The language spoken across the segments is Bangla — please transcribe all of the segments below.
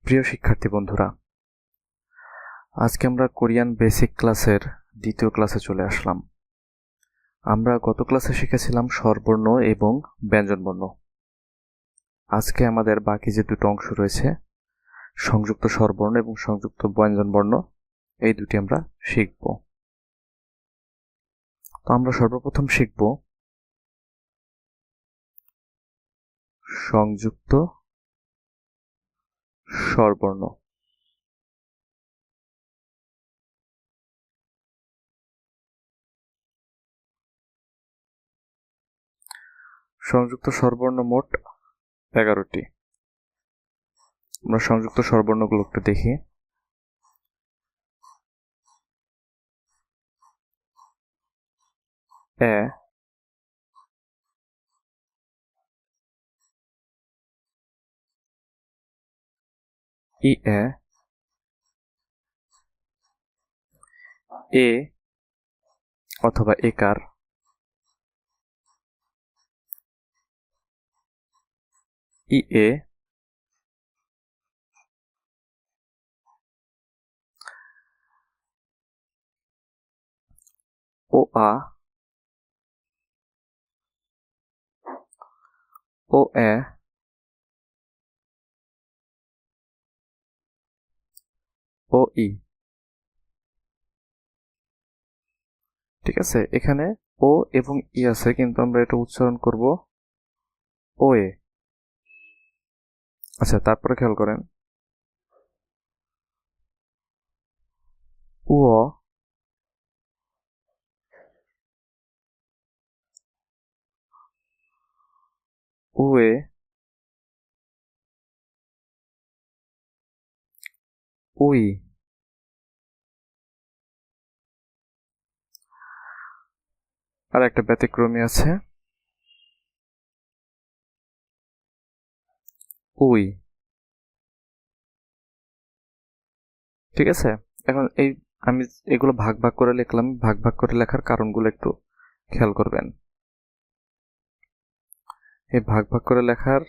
প্রিয় শিক্ষার্থী বন্ধুরা, আজকে আমরা কোরিয়ান বেসিক ক্লাসের দ্বিতীয় ক্লাসে চলে আসলাম। আমরা গত ক্লাসে শিখেছিলাম স্বরবর্ণ এবং ব্যঞ্জনবর্ণ। আজকে আমাদের বাকি যে দুটো অংশ রয়েছে, সংযুক্ত স্বরবর্ণ এবং সংযুক্ত ব্যঞ্জনবর্ণ, এই দুটি আমরা শিখব। তো আমরা সর্বপ্রথম শিখব সংযুক্ত স্বরবর্ণ। সংযুক্ত স্বরবর্ণ মোট 11টি। আমরা সংযুক্ত স্বরবর্ণগুলো একটু দেখি। এ, ই এ অথবা একার, ই এ, ও আ, ও এ, ও ই। ঠিক আছে, এখানে ও এবং ই আছে, কিন্তু আমরা এটা উচ্চারণ করব ও এ। আচ্ছা, তারপরে খেয়াল করেন উ, উয়ে, উই। আর একটা ব্যতিক্রমী আছে, উই। ঠিক আছে, এখন আমি এগুলো ভাগ ভাগ করে লিখলাম। ভাগ ভাগ করে লেখার কারণগুলো একটু খেয়াল করবেন। এই ভাগ ভাগ করে লেখার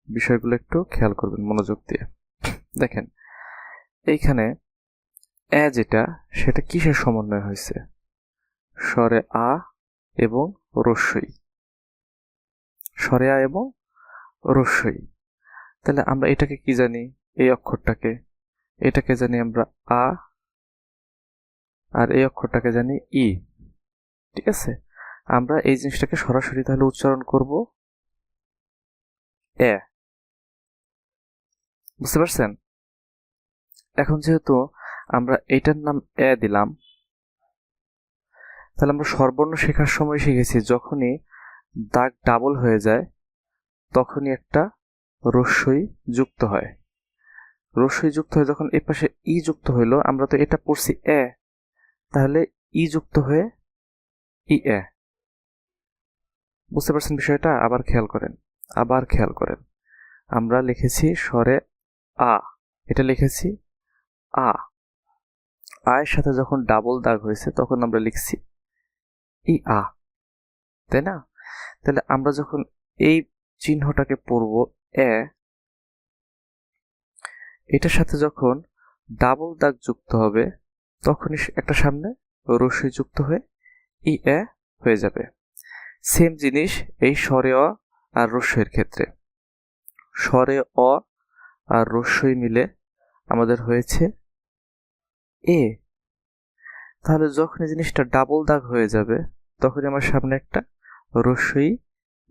বিষয়গুলো একটু খেয়াল করবেন মনোযোগ দিয়ে। দেখেন, এইখানে এ যেটা, সেটা কিসের সমন্বয় হয়েছে? স্বরে আ এবং রস্বই। স্বরে আ এবং রস্বই। তাহলে আমরা এটাকে কি জানি? এই অক্ষরটাকে, এটাকে জানি আমরা আ, আর এই অক্ষরটাকে জানি ই। ঠিক আছে, আমরা এই জিনিসটাকে সরাসরি তাহলে উচ্চারণ করব এ। বুঝতে পারছেন? এখন যেহেতু আমরা এটার নাম এ দিলাম, তাহলে আমরা স্বরবর্ণ শেখার সময় শিখেছি যখনই দাগ ডাবল হয়ে যায় তখনই একটা রস্বই যুক্ত হয়। রস্বই যুক্ত হয়ে যখন এ পাশে ই যুক্ত হইলো, আমরা তো এটা পড়ছি এ, তাহলে ই যুক্ত হয়ে ই এ। বুঝতে পারছেন বিষয়টা? আবার খেয়াল করেন আমরা লিখেছি স্বরে আ, এটা লিখেছি আ। আয়ের সাথে যখন ডাবল দাগ হয়েছে তখন আমরা লিখছি ই আ, তাই না? তাহলে আমরা যখন এই চিহ্নটাকে পড়ব এ, এটার সাথে যখন ডাবল দাগ যুক্ত হবে তখনই একটা সামনে রস্বই যুক্ত হয়ে ই এ হয়ে যাবে। সেম জিনিস এই স্বরে অ আর রস্বইয়ের ক্ষেত্রে। স্বরে অ আর রস্বই মিলে আমাদের হয়েছে এ। তাহলে যখন এই জিনিসটা ডাবল দাগ হয়ে যাবে তখনই আমার সামনে একটা রস্বই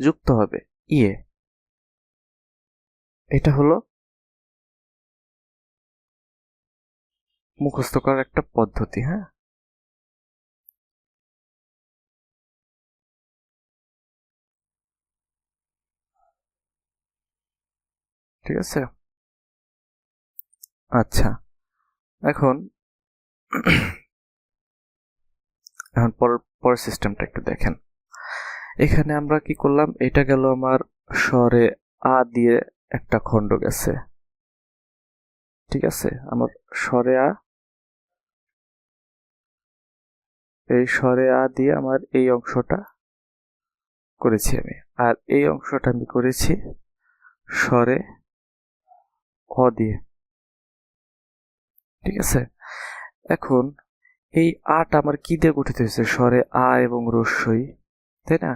যুক্ত হবে ইয়ে। এটা হলো মুখস্থ করার একটা পদ্ধতি। হ্যাঁ, ঠিক আছে। আচ্ছা, এখন এখন পরের সিস্টেমটা একটু দেখেন। এখানে আমরা কি করলাম? এটা গেল আমার স্বরে আ দিয়ে একটা খণ্ড গেছে। ঠিক আছে, আমার স্বরে আ, এই স্বরে আ দিয়ে আমার এই অংশটা করেছি আমি, আর এই অংশটা আমি করেছি স্বরে অ দিয়ে। ঠিক আছে? এখন এই আটা আমার কি দিয়ে গঠিত হয়েছে? স্বরে আ এবং রস্বই, তাই না?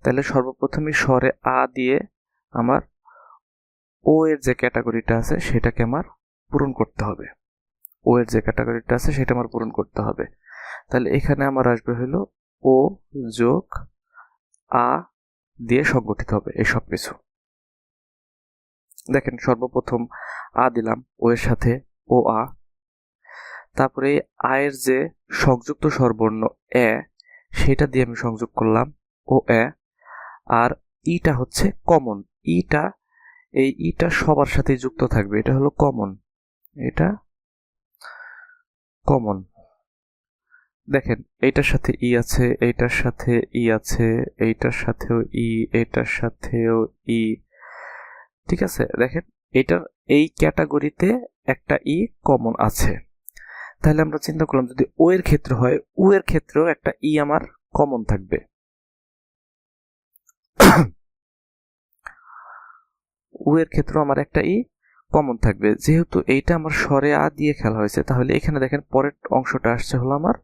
তাহলে সর্বপ্রথমে স্বরে আ দিয়ে আমার ও এর যে ক্যাটাগরিটা আছে সেটাকে আমার পূরণ করতে হবে। ও এর যে ক্যাটাগরিটা আছে সেটা আমার পূরণ করতে হবে। তাহলে এখানে আমার আসবে হলো ও যোগ আ দিয়ে সংগঠিত হবে এই সব কিছু। দেখেন সর্বপ্রথম আ দিলাম ও এর সাথে ও আ, তারপরে আয়ের যে সংযুক্ত স্বরবর্ণ এ সেটা দিয়ে আমি সংযোগ করলাম ও এ, আর ইটা হচ্ছে কমন। ইটা, এই ইটা সবার সাথে যুক্ত থাকবে, এটা হলো কমন, এটা কমন। দেখেন এইটার সাথে ই আছে, এইটার সাথে ই আছে, এইটার সাথেও ই, এইটার সাথেও ই। ঠিক আছে, দেখেন এটার এই ক্যাটাগরিতে একটা ই কমন আছে। তাহলে আমরা চিন্তা করলাম যদি ও এর ক্ষেত্রে হয়, উ এর ক্ষেত্রেও একটা ই আমার কমন থাকবে। উ এর ক্ষেত্রেও আমার একটা ই কমন থাকবে। যেহেতু এইটা আমার স্বরে আ দিয়ে খেলা হয়েছে, তাহলে এখানে দেখেন পরের অংশটা আসছে হলো আমার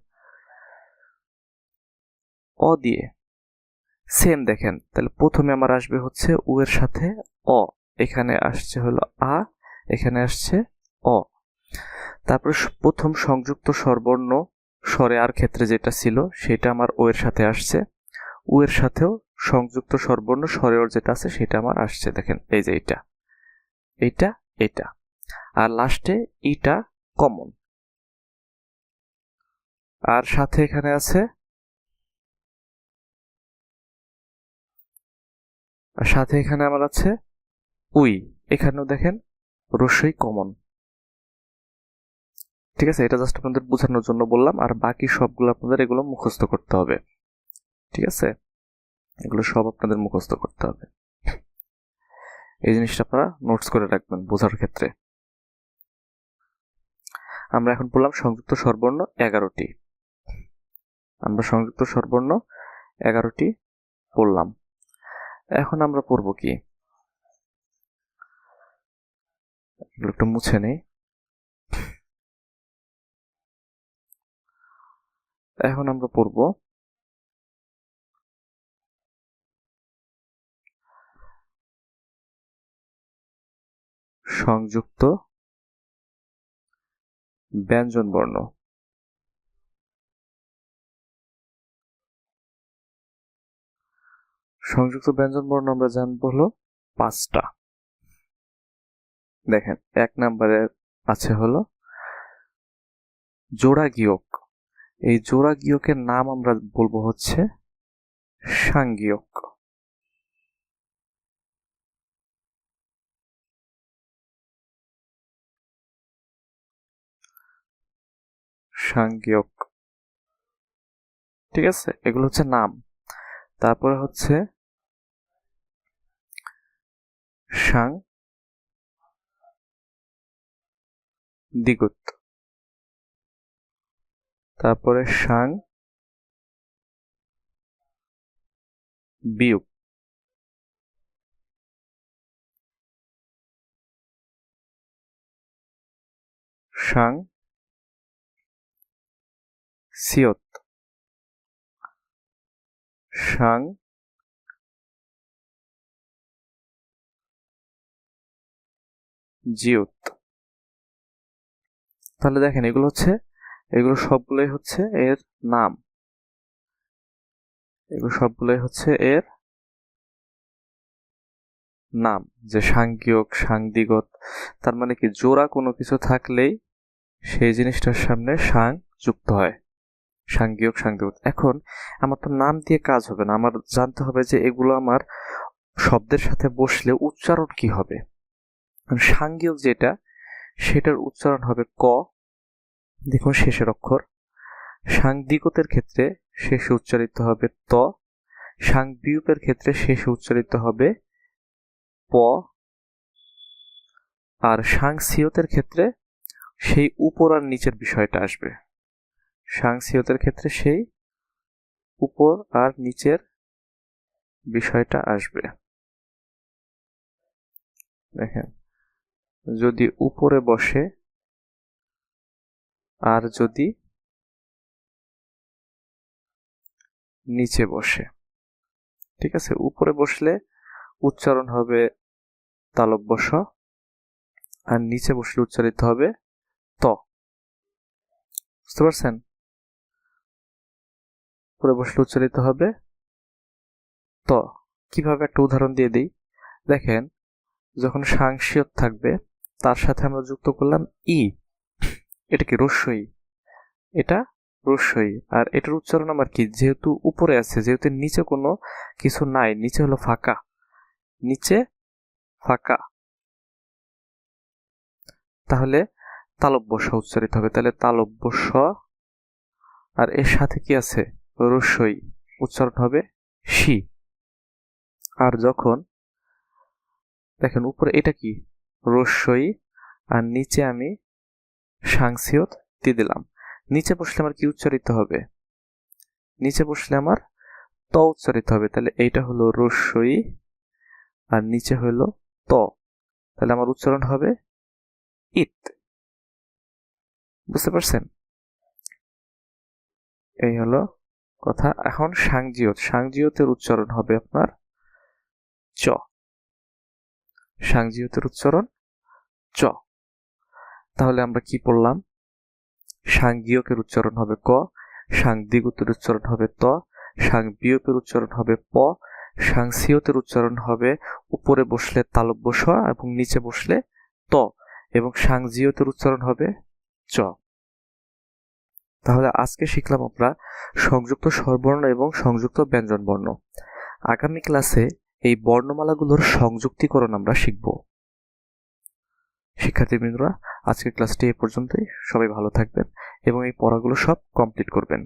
অ দিয়ে। সেম দেখেন, তাহলে প্রথমে আমার আসবে হচ্ছে উ এর সাথে অ, এখানে আসছে হলো আ, এখানে আসছে অ। তারপর প্রথম সংযুক্ত স্বরবর্ণ স্বরে আর ক্ষেত্রে যেটা ছিল সেটা আমার ও এর সাথে আসছে, উ এর সাথেও সংযুক্ত স্বরবর্ণ স্বরে ওর যেটা আছে সেটা আমার আসছে। দেখেন এই যে এইটা, এইটা, এইটা, আর লাস্টে ইটা কমন। আর সাথে এখানে আছে, আর সাথে এখানে আমার আছে উই, এখানেও দেখেন রস্যই কমন। ঠিক আছে, এটা জাস্ট আপনাদের বোঝানোর জন্য বললাম, আর বাকি সবগুলো আপনাদের এগুলো মুখস্থ করতে হবে। ঠিক আছে, এগুলো সব আপনাদের মুখস্থ করতে হবে। এই জিনিসটা আপনারা নোটস করে রাখবেন বোঝার ক্ষেত্রে। আমরা এখন পড়লাম সংযুক্ত স্বরবর্ণ 11টি। আমরা সংযুক্ত স্বরবর্ণ 11টি পড়লাম। এখন আমরা পড়ব কি, এগুলো একটু মুছে নেই। এখন আমরা পড়ব সংযুক্ত ব্যঞ্জনবর্ণ। সংযুক্ত ব্যঞ্জনবর্ণ আমরা জানবো হলো 5টা। দেখেন 1 নম্বরে আছে হলো জোড়া গিয়ক। এই জোড়া গিয়কের নাম আমরা বলবো হচ্ছে সাংগিয়ক। সাংগিয়ক, ঠিক আছে, এগুলো হচ্ছে নাম। তারপরে হচ্ছে সাং দ্বিগুত, তারপরে সাং বিয়োগ, সাং সিয়ত, সাং জিয়ত। তাহলে দেখেন এগুলো সবগুলোই হচ্ছে এর নাম, এগুলো সবগুলোই হচ্ছে এর নাম। যে সাংগিয়ক, সাংদিগত, তার মানে কি জোড়া কোনো কিছু থাকলেই সেই জিনিসটার সামনে সাং যুক্ত হয়। সাংগিয়ক, সাংদিগত। এখন আমার তো নাম দিয়ে কাজ হবে না, আমার জানতে হবে যে এগুলো আমার শব্দের সাথে বসলে উচ্চারণ কি হবে। সাংগিয়ক যেটা, সেটার উচ্চারণ হবে ক, দেখুন শেষের অক্ষর। সাংদিগতের ক্ষেত্রে শেষে উচ্চারিত হবে ত, সাংবিয়োগের ক্ষেত্রে শেষে উচ্চারিত হবে প, আর সাংসিয়তের ক্ষেত্রে সেই উপর আর নিচের বিষয়টা আসবে। সাংসিয়তের ক্ষেত্রে সেই উপর আর নিচের বিষয়টা আসবে। দেখেন, যদি উপরে বসে আর যদি নিচে বসে, ঠিক আছে, উপরে বসলে উচ্চারণ হবে তালব্য স, আর নিচে বসলে উচ্চারিত হবে ত। বুঝতে পারছেন? উপরে বসলে উচ্চারিত হবে ত। কিভাবে একটা উদাহরণ দিয়ে দিই। দেখেন, যখন সাংসিয়ত থাকবে তার সাথে আমরা যুক্ত করলাম ই, এটা কি রস্যই, এটা রস্যই। আর এটার উচ্চারণ আমার কি, যেহেতু উপরে আছে, যেহেতু নিচে কোনো কিছু নাই, নিচে হলো ফাঁকা, নিচে ফাঁকা, তাহলে তালব্য স উচ্চারিত হবে। তাহলে তালব্য স, আর এর সাথে কি আছে, রস্যই, উচ্চারণ হবে শি। আর যখন দেখেন উপরে এটা কি রস্যই, আর নিচে আমি সাংসিয়ত দিয়ে দিলাম, নিচে বসলে আমার কি উচ্চারিত হবে, নিচে বসলে আমার ত উচ্চারিত হবে। তাহলে এইটা হলো রস্যই, আর নিচে হলো ত, তাহলে আমার উচ্চারণ হবে ইত। বুঝতে পারছেন? এই হলো কথা। এখন সাংজিয়ত, সাংজিয়তের উচ্চারণ হবে আপনার চ, সাংজিয়তের উচ্চারণ চ। তাহলে আমরা কি পড়লাম, সাংগীয়কের উচ্চারণ হবে ক, সাংদিগতের উচ্চারণ হবে ত, সাংবিয়কের উচ্চারণ হবে প, সাংসিয়তের উচ্চারণ হবে উপরে বসলে তালব্য স এবং নিচে বসলে ত, এবং সাংজিয়তের উচ্চারণ হবে চ। তাহলে আজকে শিখলাম আমরা সংযুক্ত স্বরবর্ণ এবং সংযুক্ত ব্যঞ্জনবর্ণ। আগামী ক্লাসে এই বর্ণমালাগুলোর সংযুক্তিকরণ আমরা শিখব। শিক্ষার্থীবৃন্দরা, আজকের ক্লাসটি এ পর্যন্তই। সবাই ভালো থাকবেন এবং এই পড়াগুলো সব কমপ্লিট করবেন।